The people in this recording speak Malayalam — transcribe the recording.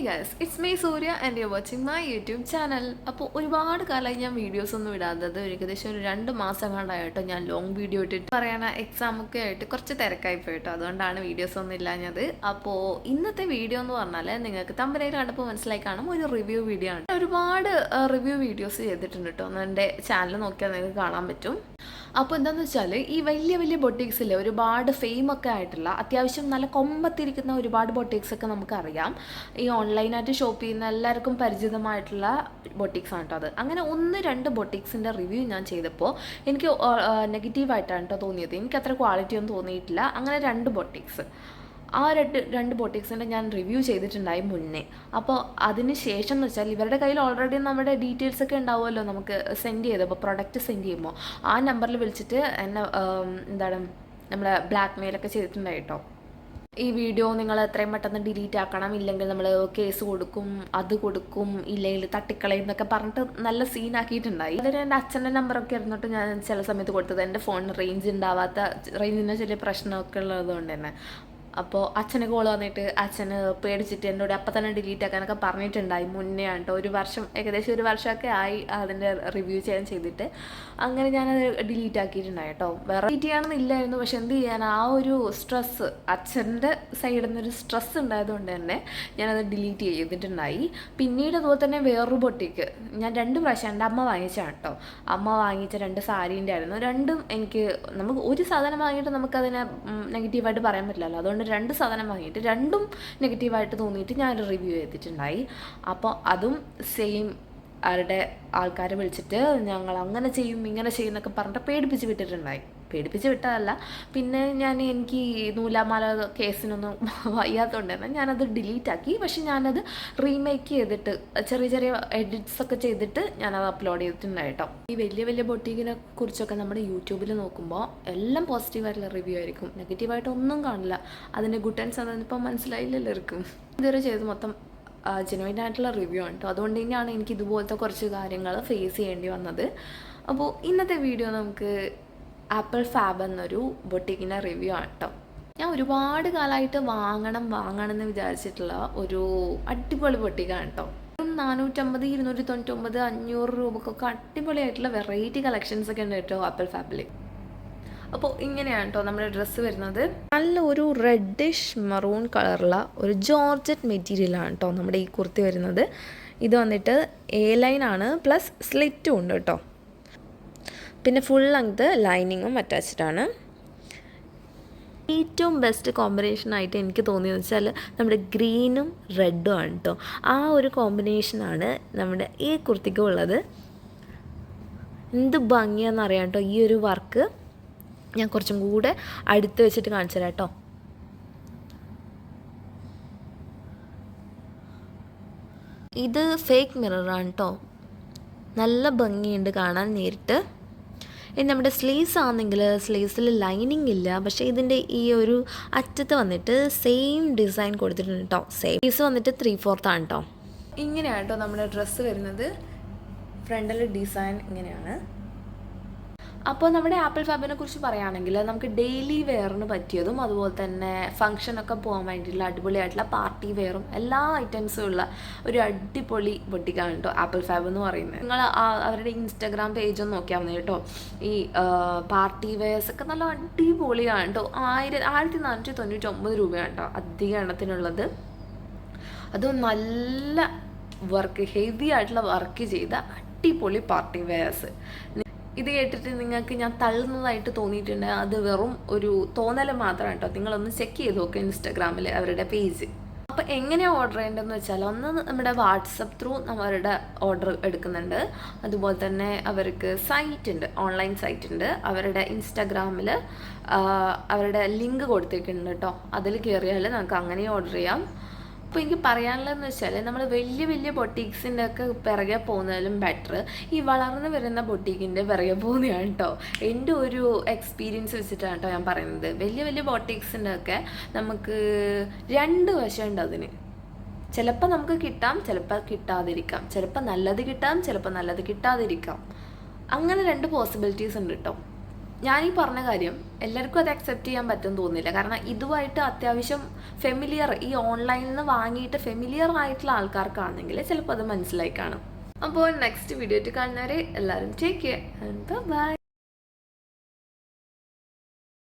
Yes, it's me Surya and you watching my YouTube channel. അപ്പോൾ ഒരുപാട് കാലമായി ഞാൻ വീഡിയോസ് ഒന്നും ഇടാത്തത്. ഏകദേശം ഒരു 2 മാസം കണ്ടായിട്ടോ ഞാൻ ലോങ് വീഡിയോ ഇട്ടിട്ട് പറയണ എക്സാമൊക്കെ ആയിട്ട് കുറച്ച് തിരക്കായി പോയിട്ടോ, അതുകൊണ്ടാണ് വീഡിയോസ് ഒന്നും ഇല്ലാഞ്ഞത്. അപ്പോൾ ഇന്നത്തെ വീഡിയോ എന്ന് പറഞ്ഞാൽ നിങ്ങൾക്ക് തമ്പനയിൽ കണ്ടപ്പോൾ മനസ്സിലായി കാണും, ഒരു റിവ്യൂ വീഡിയോ ആണ്. ഒരുപാട് റിവ്യൂ വീഡിയോസ് ചെയ്തിട്ടുണ്ട് കേട്ടോ, എൻ്റെ ചാനൽ നോക്കിയാൽ നിങ്ങൾക്ക് കാണാൻ പറ്റും. അപ്പോൾ എന്താണെന്ന് വെച്ചാൽ ഈ വലിയ വലിയ ബൊട്ടീക്സിൽ ഒരുപാട് ഫെയിമൊക്കെ ആയിട്ടുള്ള അത്യാവശ്യം നല്ല കൊമ്പത്തിരിക്കുന്ന ഒരുപാട് ബൊട്ടീക്സൊക്കെ നമുക്കറിയാം. ഈ ഓൺലൈനായിട്ട് ഷോപ്പ് ചെയ്യുന്ന എല്ലാവർക്കും പരിചിതമായിട്ടുള്ള ബൊട്ടീക്സാണ് കേട്ടോ അത്. അങ്ങനെ 1-2 ബൊട്ടീക്സിൻ്റെ റിവ്യൂ ഞാൻ ചെയ്തപ്പോൾ എനിക്ക് നെഗറ്റീവായിട്ടാണ് കേട്ടോ തോന്നിയത്. എനിക്ക് അത്ര ക്വാളിറ്റി ഒന്നും തോന്നിയിട്ടില്ല. അങ്ങനെ 2 ബൊട്ടീക്സ്, ആ രണ്ട് ബൊട്ടിക്സിൻ്റെ ഞാൻ റിവ്യൂ ചെയ്തിട്ടുണ്ടായി മുന്നേ. അപ്പോൾ അതിന് ശേഷം എന്ന് വെച്ചാൽ ഇവരുടെ കയ്യിൽ ഓൾറെഡി നമ്മുടെ ഡീറ്റെയിൽസ് ഒക്കെ ഉണ്ടാവുമല്ലോ, നമുക്ക് സെൻഡ് ചെയ്തപ്പോൾ പ്രൊഡക്റ്റ് സെൻഡ് ചെയ്യുമ്പോൾ ആ നമ്പറിൽ വിളിച്ചിട്ട് എന്നെ നമ്മളെ ബ്ലാക്ക് മെയിലൊക്കെ ചെയ്തിട്ടുണ്ടായി കേട്ടോ. ഈ വീഡിയോ നിങ്ങൾ എത്രയും പെട്ടെന്ന് ഡിലീറ്റ് ആക്കണം, ഇല്ലെങ്കിൽ നമ്മൾ കേസ് കൊടുക്കും, അത് കൊടുക്കും, ഇല്ലെങ്കിൽ തട്ടിക്കളയും എന്നൊക്കെ പറഞ്ഞിട്ട് നല്ല സീനാക്കിയിട്ടുണ്ടായി. അതിന് എൻ്റെ അച്ഛൻ്റെ നമ്പറൊക്കെ ഇരുന്നിട്ട് ഞാൻ ചില സമയത്ത് കൊടുത്തത്. എൻ്റെ ഫോണിന് റേഞ്ചിൻ്റെ ചെറിയ പ്രശ്നമൊക്കെ ഉള്ളതുകൊണ്ട് തന്നെ. അപ്പോൾ അച്ഛന് കോൾ വന്നിട്ട് അച്ഛന് പേടിച്ചിട്ട് എന്നോട് അപ്പം തന്നെ ഡിലീറ്റ് ആക്കാനൊക്കെ പറഞ്ഞിട്ടുണ്ടായി മുന്നേ കേട്ടോ. ഏകദേശം ഒരു വർഷമൊക്കെ ആയി അതിൻ്റെ റിവ്യൂ ചെയ്യാൻ ചെയ്തിട്ട്. അങ്ങനെ ഞാനത് ഡിലീറ്റ് ആക്കിയിട്ടുണ്ടായി കേട്ടോ. വേറെ ഡിലീറ്റ് ചെയ്യണമെന്നില്ലായിരുന്നു, പക്ഷെ എന്ത് ചെയ്യാൻ, ആ ഒരു സ്ട്രെസ്സ്, അച്ഛൻ്റെ സൈഡിൽ നിന്നൊരു സ്ട്രെസ് ഉണ്ടായതുകൊണ്ട് തന്നെ ഞാനത് ഡിലീറ്റ് ചെയ്തിട്ടുണ്ടായി. പിന്നീട് അതുപോലെ തന്നെ വേറൊരു ബൊട്ടിക്ക് ഞാൻ 2 പ്രാവശ്യം എൻ്റെ അമ്മ വാങ്ങിച്ചാണ് കേട്ടോ. അമ്മ വാങ്ങിച്ച 2 സാരീൻ്റെ ആയിരുന്നു. രണ്ടും നമുക്ക് ഒരു സാധനം വാങ്ങിയിട്ട് നമുക്കതിനെ നെഗറ്റീവായിട്ട് പറയാൻ പറ്റില്ലല്ലോ. അതുകൊണ്ട് 2 സാധനം വാങ്ങിയിട്ട് രണ്ടും നെഗറ്റീവായിട്ട് തോന്നിയിട്ട് ഞാൻ റിവ്യൂ ചെയ്തിട്ടുണ്ടായി. അപ്പോൾ അതും സെയിം അവരുടെ ആൾക്കാരെ വിളിച്ചിട്ട് ഞങ്ങൾ അങ്ങനെ ചെയ്യും ഇങ്ങനെ ചെയ്യും എന്നൊക്കെ പറഞ്ഞിട്ട് പേടിപ്പിച്ച് വിട്ടിട്ടുണ്ടായി. പേടിപ്പിച്ച് വിട്ടതല്ല, പിന്നെ എനിക്ക് നൂലാമാല കേസിനൊന്നും വയ്യാത്തതുകൊണ്ട് തന്നെ ഞാനത് ഡിലീറ്റ് ആക്കി. പക്ഷെ ഞാനത് റീമേക്ക് ചെയ്തിട്ട് ചെറിയ ചെറിയ എഡിറ്റ്സ് ഒക്കെ ചെയ്തിട്ട് ഞാനത് അപ്ലോഡ് ചെയ്തിട്ടുണ്ടായി കേട്ടോ. ഈ വലിയ വലിയ ബൊട്ടീക്കിനെ കുറിച്ചൊക്കെ നമ്മുടെ യൂട്യൂബിൽ നോക്കുമ്പോൾ എല്ലാം പോസിറ്റീവായിട്ടുള്ള റിവ്യൂ ആയിരിക്കും, നെഗറ്റീവായിട്ട് ഒന്നും കാണില്ല. അതിൻ്റെ ഗുഡ് ആൻഡ് അതൊന്നിപ്പോൾ മനസ്സിലായില്ലല്ലോ ഇരിക്കും. ഇതുവരെ ചെയ്ത് മൊത്തം ജെനുവൈൻ ആയിട്ടുള്ള റിവ്യൂ ആണ് കേട്ടോ. അതുകൊണ്ട് തന്നെയാണ് എനിക്ക് ഇതുപോലത്തെ കുറച്ച് കാര്യങ്ങൾ ഫേസ് ചെയ്യേണ്ടി വന്നത്. അപ്പോൾ ഇന്നത്തെ വീഡിയോ നമുക്ക് ആപ്പിൾ ഫാബ് എന്നൊരു ബൊട്ടിക്കിൻ്റെ റിവ്യൂ ആണ് കേട്ടോ. ഞാൻ ഒരുപാട് കാലമായിട്ട് വാങ്ങണം എന്ന് വിചാരിച്ചിട്ടുള്ള ഒരു അടിപൊളി ബൊട്ടിക്കാണ് കേട്ടോ. 450, 299, 500 രൂപക്കൊക്കെ അടിപൊളിയായിട്ടുള്ള വെറൈറ്റി കളക്ഷൻസ് ഒക്കെ ഉണ്ട് കേട്ടോ ആപ്പിൾ ഫാബിൽ. അപ്പോൾ ഇങ്ങനെയാണ് കേട്ടോ നമ്മുടെ ഡ്രസ്സ് വരുന്നത്. നല്ല ഒരു റെഡിഷ് മറൂൺ കളറുള്ള ഒരു ജോർജറ്റ് മെറ്റീരിയലാണ് കേട്ടോ നമ്മുടെ ഈ കുർത്തി വരുന്നത്. ഇത് വന്നിട്ട് A-ലൈൻ ആണ്, പ്ലസ് സ്ലിറ്റും ഉണ്ട് കേട്ടോ. പിന്നെ ഫുൾ ലെങ്ത് ലൈനിങ്ങും അറ്റാച്ച്ഡ് ആണ്. ഏറ്റവും ബെസ്റ്റ് കോമ്പിനേഷനായിട്ട് എനിക്ക് തോന്നിയെന്ന് വെച്ചാൽ നമ്മുടെ ഗ്രീനും റെഡും ആണ് കേട്ടോ. ആ ഒരു കോമ്പിനേഷനാണ് നമ്മുടെ ഈ കുർത്തിക്കും ഉള്ളത്. എന്ത് ഭംഗിയാണെന്നറിയാം കേട്ടോ ഈ ഒരു വർക്ക്. ഞാൻ കുറച്ചും കൂടെ അടുത്ത് വെച്ചിട്ട് കാണിച്ചു തരാം കേട്ടോ. ഇത് ഫേക്ക് മിററാണ് കേട്ടോ, നല്ല ഭംഗിയുണ്ട് കാണാൻ നേരിട്ട്. ഇനി നമ്മുടെ സ്ലീവ്സ് ആണെങ്കിൽ സ്ലീവ്സിൽ ലൈനിങ് ഇല്ല, പക്ഷേ ഇതിൻ്റെ ഈ ഒരു അറ്റത്ത് വന്നിട്ട് സെയിം ഡിസൈൻ കൊടുത്തിട്ടുണ്ട് കേട്ടോ. സ്ലീവ്സ് വന്നിട്ട് 3/4 ആണ് കേട്ടോ. ഇങ്ങനെയാണ് കേട്ടോ നമ്മുടെ ഡ്രസ്സ് വരുന്നത്. ഫ്രണ്ടിൽ ഡിസൈൻ ഇങ്ങനെയാണ്. അപ്പോൾ നമ്മുടെ ആപ്പിൾ ഫാബിനെ കുറിച്ച് പറയുകയാണെങ്കിൽ നമുക്ക് ഡെയിലി വെയറിന് പറ്റിയതും അതുപോലെ തന്നെ ഫംഗ്ഷനൊക്കെ പോകാൻ വേണ്ടിയിട്ടുള്ള അടിപൊളിയായിട്ടുള്ള പാർട്ടി വെയറും എല്ലാ ഐറ്റംസും ഉള്ള ഒരു അടിപൊളി ബൊട്ടിക്കാണ് കേട്ടോ ആപ്പിൾ ഫാബ് എന്ന് പറയുന്നത്. നിങ്ങൾ അവരുടെ ഇൻസ്റ്റാഗ്രാം പേജൊന്ന് നോക്കിയാൽ മതി കേട്ടോ. ഈ പാർട്ടി വെയർസ് ഒക്കെ നല്ല അടിപൊളിയാണ് കേട്ടോ. 1499 രൂപയാണ് കേട്ടോ അധിക എണ്ണത്തിനുള്ളത്. അതും നല്ല വർക്ക്, ഹെവി ആയിട്ടുള്ള വർക്ക് ചെയ്ത അടിപൊളി പാർട്ടി വെയർസ്. ഇത് കേട്ടിട്ട് നിങ്ങൾക്ക് ഞാൻ തള്ളുന്നതായിട്ട് തോന്നിയിട്ടുണ്ട്, അത് വെറും ഒരു തോന്നൽ മാത്രമാണ് കേട്ടോ. നിങ്ങളൊന്ന് ചെക്ക് ചെയ്ത് നോക്കുക ഇൻസ്റ്റാഗ്രാമിൽ അവരുടെ പേജ്. അപ്പോൾ എങ്ങനെയാണ് ഓർഡർ ചെയ്യേണ്ടതെന്ന് വെച്ചാൽ, ഒന്ന് നമ്മുടെ വാട്സപ്പ് ത്രൂ അവരുടെ ഓർഡർ എടുക്കുന്നുണ്ട്. അതുപോലെ തന്നെ അവർക്ക് സൈറ്റ് ഉണ്ട്, ഓൺലൈൻ സൈറ്റ് ഉണ്ട്. അവരുടെ ഇൻസ്റ്റാഗ്രാമിൽ അവരുടെ ലിങ്ക് കൊടുത്തിട്ടുണ്ട് കേട്ടോ. അതിൽ കയറിയാൽ നമുക്ക് അങ്ങനെ ഓർഡർ ചെയ്യാം. അപ്പോൾ എനിക്ക് പറയാനുള്ളതെന്ന് വെച്ചാൽ, നമ്മൾ വലിയ വലിയ ബൊട്ടീക്സിൻ്റെ ഒക്കെ പിറകെ പോകുന്നതിലും ബെറ്റർ ഈ വളർന്നു വരുന്ന ബൊട്ടീക്കിൻ്റെ പിറകെ പോകുന്നതാണ് കേട്ടോ. എൻ്റെ ഒരു എക്സ്പീരിയൻസ് വെച്ചിട്ടാണ് കേട്ടോ ഞാൻ പറയുന്നത്. വലിയ വലിയ ബൊട്ടീക്സിൻ്റെ ഒക്കെ നമുക്ക് 2 വശമുണ്ട് അതിന്. ചിലപ്പോൾ നമുക്ക് കിട്ടാം, ചിലപ്പോൾ കിട്ടാതിരിക്കാം. ചിലപ്പോൾ നല്ലത് കിട്ടാം, ചിലപ്പോൾ നല്ലത് കിട്ടാതിരിക്കാം. അങ്ങനെ 2 പോസിബിലിറ്റീസ് ഉണ്ട് കേട്ടോ. ഞാൻ ഈ പറഞ്ഞ കാര്യം എല്ലാവർക്കും അത് അക്സെപ്റ്റ് ചെയ്യാൻ പറ്റും തോന്നുന്നില്ല. കാരണം ഇതുമായിട്ട് അത്യാവശ്യം ഫെമിലിയർ, ഈ ഓൺലൈനിൽ നിന്ന് വാങ്ങിയിട്ട് ഫെമിലിയർ ആയിട്ടുള്ള ആൾക്കാർക്കാണെങ്കിൽ ചിലപ്പോൾ അത് മനസ്സിലായി കാണും. അപ്പോൾ നെക്സ്റ്റ് വീഡിയോ ആയിട്ട് കാണുന്നവരെ എല്ലാവരും ടേക്ക് കെയർ ആൻഡ് ബൈ.